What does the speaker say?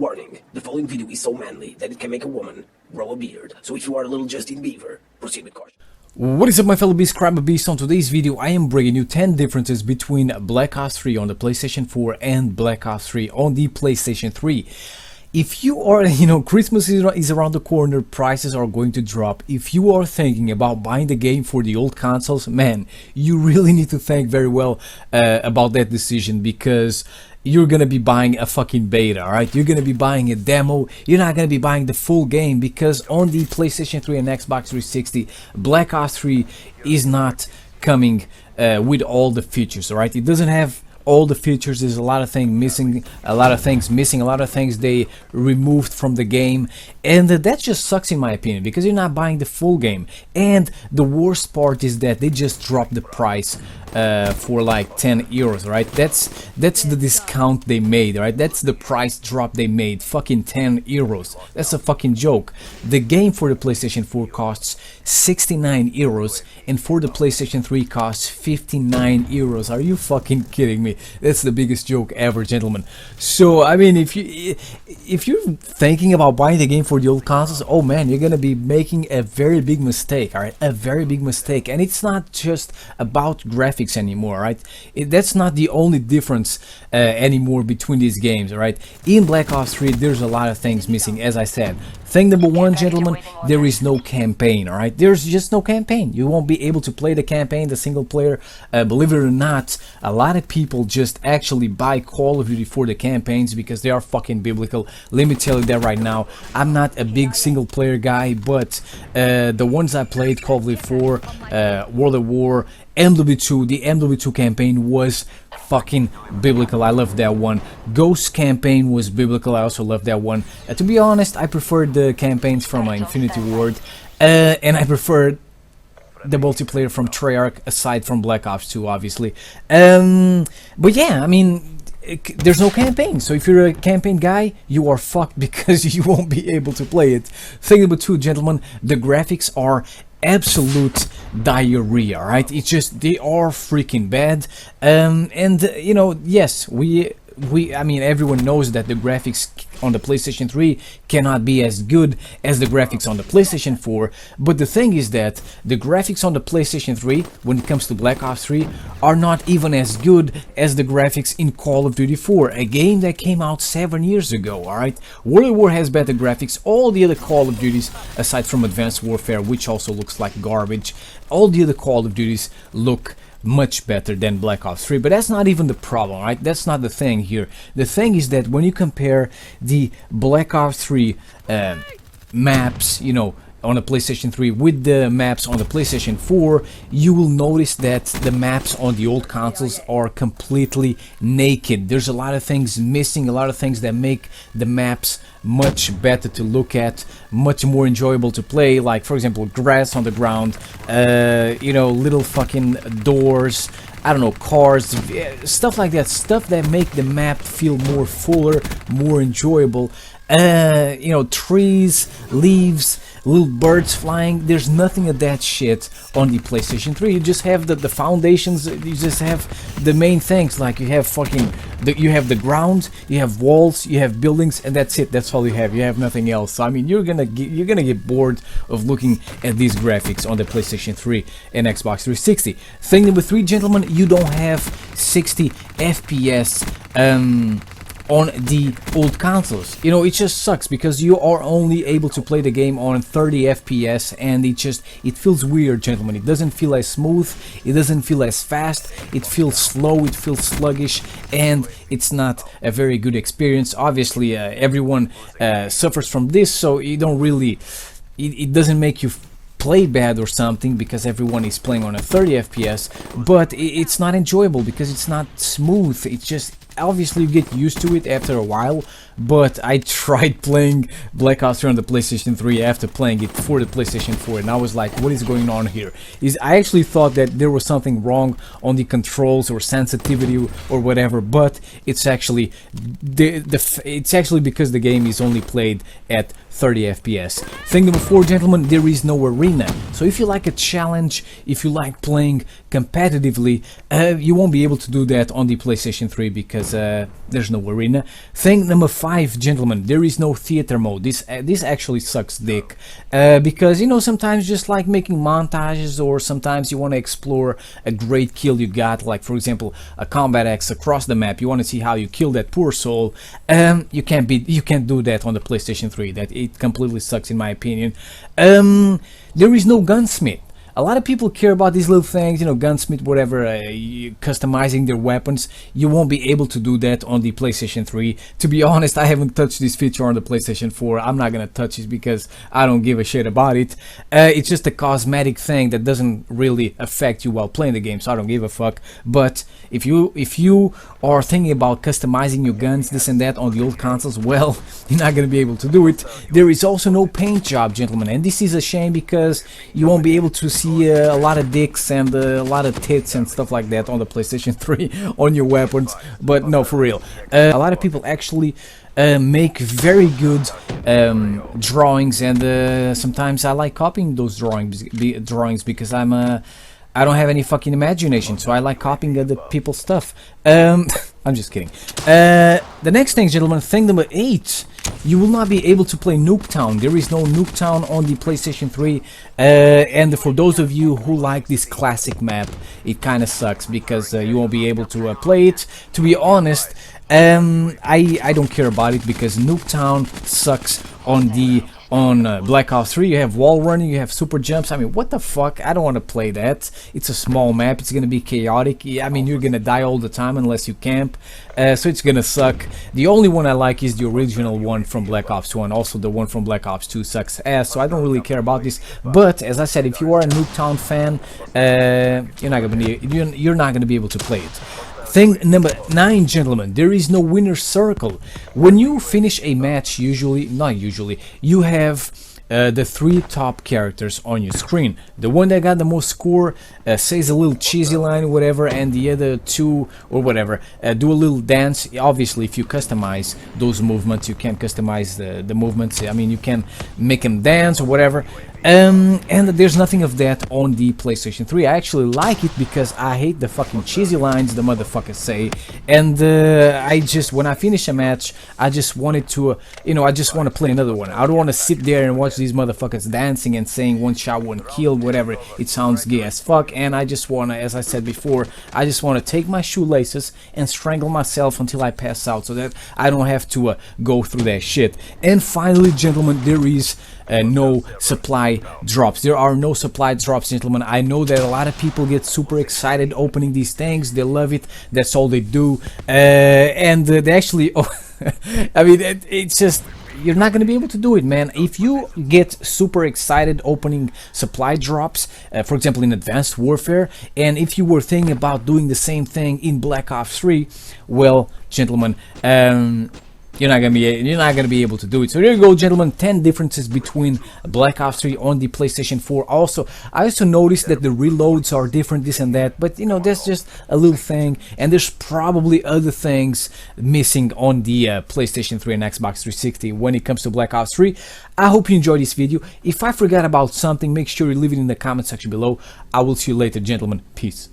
Warning, the following video is so manly that it can make a woman grow a beard. So if you are a little Justin Bieber, proceed with caution. What is up, my fellow Beast Beast? On today's video I am bringing you 10 differences between Black Ops 3 on the PlayStation 4 and Black Ops 3 on the PlayStation 3. If you are, Christmas is around the corner, prices are going to drop. If you are thinking about buying the game for the old consoles, man, you really need to think very well about that decision, because you're gonna be buying a fucking beta, alright? You're gonna be buying a demo. You're not gonna be buying the full game, because on the PlayStation 3 and Xbox 360, Black Ops 3 is not coming with all the features, alright? It doesn't have all the features. There's a lot of things missing, a lot of things they removed from the game, and that just sucks in my opinion, because you're not buying the full game. And the worst part is that they just dropped the price for like 10 euros, right? That's the discount they made, right? That's the price drop they made, fucking 10 euros. That's a fucking joke. The game for the PlayStation 4 costs 69 euros, and for the PlayStation 3 costs 59 euros. Are you fucking kidding me? That's the biggest joke ever, gentlemen. So I mean, if you're thinking about buying the game for the old consoles, oh man, you're gonna be making a very big mistake, alright? A very big mistake. And it's not just about graphics anymore, right? That's not the only difference anymore between these games, alright? In Black Ops 3 there's a lot of things missing, as I said. Thing number one, gentlemen, there is no campaign, alright? There's just no campaign. You won't be able to play the campaign, the single player. Believe it or not, a lot of people just actually buy Call of Duty for the campaigns because they are fucking biblical. Let me tell you that right now. I'm not a big single player guy, but the ones I played, Call of Duty 4, World at War, MW2, the MW2 campaign was fucking biblical. I love that one. Ghost campaign was biblical. I also love that one. To be honest, I preferred the campaigns from Infinity Ward, and I preferred the multiplayer from Treyarch, aside from Black Ops 2, obviously. But yeah, I mean, there's no campaign, so if you're a campaign guy, you are fucked, because you won't be able to play it. Thing number two, gentlemen, the graphics are absolute diarrhea, right? It's just, they are freaking bad. And yes, I mean, everyone knows that the graphics on the PlayStation 3 cannot be as good as the graphics on the PlayStation 4, but the thing is that the graphics on the PlayStation 3, when it comes to Black Ops 3, are not even as good as the graphics in Call of Duty 4, a game that came out 7 years ago, alright? World at War has better graphics. All the other Call of Duties, aside from Advanced Warfare, which also looks like garbage, all the other Call of Duties look much better than Black Ops 3, but that's not even the problem, right? That's not the thing here. The thing is that when you compare the Black Ops 3 maps, on the PlayStation 3 with the maps on the PlayStation 4, you will notice that the maps on the old consoles are completely naked. There's a lot of things missing, a lot of things that make the maps much better to look at, much more enjoyable to play, like for example grass on the ground, little fucking doors, I don't know, cars, stuff like that, stuff that make the map feel more fuller, more enjoyable. Trees, leaves, little birds flying. There's nothing of that shit on the PlayStation 3. You just have the foundations. You just have the main things, like you have you have the ground, you have walls, you have buildings, and that's it. That's all you have. You have nothing else. So, I mean, you're gonna get bored of looking at these graphics on the PlayStation 3 and Xbox 360. Thing number three, gentlemen, you don't have 60 FPS on the old consoles. It just sucks, because you are only able to play the game on 30 FPS, and it feels weird, gentlemen. It doesn't feel as smooth, it doesn't feel as fast, it feels slow, it feels sluggish, and it's not a very good experience. Obviously, everyone suffers from this, so you don't really, it doesn't make you play bad or something, because everyone is playing on a 30 FPS, but it's not enjoyable because it's not smooth. It's just, obviously you get used to it after a while, but I tried playing Black Ops 3 on the PlayStation 3 after playing it for the PlayStation 4, and I was like, what is going on here? I actually thought that there was something wrong on the controls or sensitivity or whatever, but it's actually it's actually because the game is only played at 30 FPS. Thing number four, gentlemen, there is no arena. So if you like a challenge, if you like playing competitively, you won't be able to do that on the PlayStation 3, because because there's no arena. Thing number 5, gentlemen, there is no theater mode. This actually sucks dick, because, you know, sometimes just like making montages, or sometimes you want to explore a great kill you got, like for example a combat axe across the map. You want to see how you kill that poor soul. You can't do that on the PlayStation 3. That it completely sucks in my opinion. There is no gunsmith. A lot of people care about these little things, you know, gunsmith, whatever, customizing their weapons. You won't be able to do that on the PlayStation 3. To be honest, I haven't touched this feature on the PlayStation 4. I'm not gonna touch it because I don't give a shit about it. It's just a cosmetic thing that doesn't really affect you while playing the game, so I don't give a fuck. But if you are thinking about customizing your guns, this and that, on the old consoles, well, you're not gonna be able to do it. There is also no paint job, gentlemen, and this is a shame because you won't be able to see a lot of dicks and a lot of tits and stuff like that on the PlayStation 3 on your weapons. But no, for real, a lot of people actually make very good drawings, and sometimes I like copying those drawings because I don't have any fucking imagination, so I like copying other people's stuff. I'm just kidding. The next thing, gentlemen, thing number 8. You will not be able to play Nuketown. There is no Nuketown on the PlayStation 3. And for those of you who like this classic map, it kind of sucks because you won't be able to play it. To be honest, I don't care about it because Nuketown sucks on Black Ops 3. You have wall running, you have super jumps. I mean, what the fuck? I don't want to play that. It's a small map, it's gonna be chaotic. I mean, you're gonna die all the time unless you camp, so it's gonna suck. The only one I like is the original one from Black Ops 1. Also, the one from Black Ops 2 sucks ass, so I don't really care about this. But as I said, if you are a Nuketown fan, you're not gonna be able to play it. Thing number 9, gentlemen, there is no winner's circle. When you finish a match, not usually, you have the 3 top characters on your screen. The one that got the most score says a little cheesy line, whatever, and the other 2 or whatever do a little dance. Obviously, if you customize those movements, you can customize the movements. I mean, you can make them dance or whatever. And there's nothing of that on the PlayStation 3. I actually like it because I hate the fucking cheesy lines the motherfuckers say. And when I finish a match, I just wanted to, I just want to play another one. I don't want to sit there and watch these motherfuckers dancing and saying one shot, one kill, whatever. It sounds gay as fuck. And I just want to, as I said before, I just want to take my shoelaces and strangle myself until I pass out, so that I don't have to go through that shit. And finally, gentlemen, there is no supply drops. There are no supply drops, gentlemen. I know that a lot of people get super excited opening these things. They love it. That's all they do. And they actually, I mean, it's just, you're not going to be able to do it, man. If you get super excited opening supply drops, for example in Advanced Warfare, and if you were thinking about doing the same thing in Black Ops 3, well, gentlemen, you're not gonna be able to do it. So there you go, gentlemen. 10 differences between Black Ops 3 on the PlayStation 4. I also noticed that the reloads are different, this and that, but that's just a little thing, and there's probably other things missing on the PlayStation 3 and Xbox 360 when it comes to Black Ops 3. I hope you enjoyed this video. If I forgot about something, make sure you leave it in the comment section below. I will see you later, gentlemen. Peace.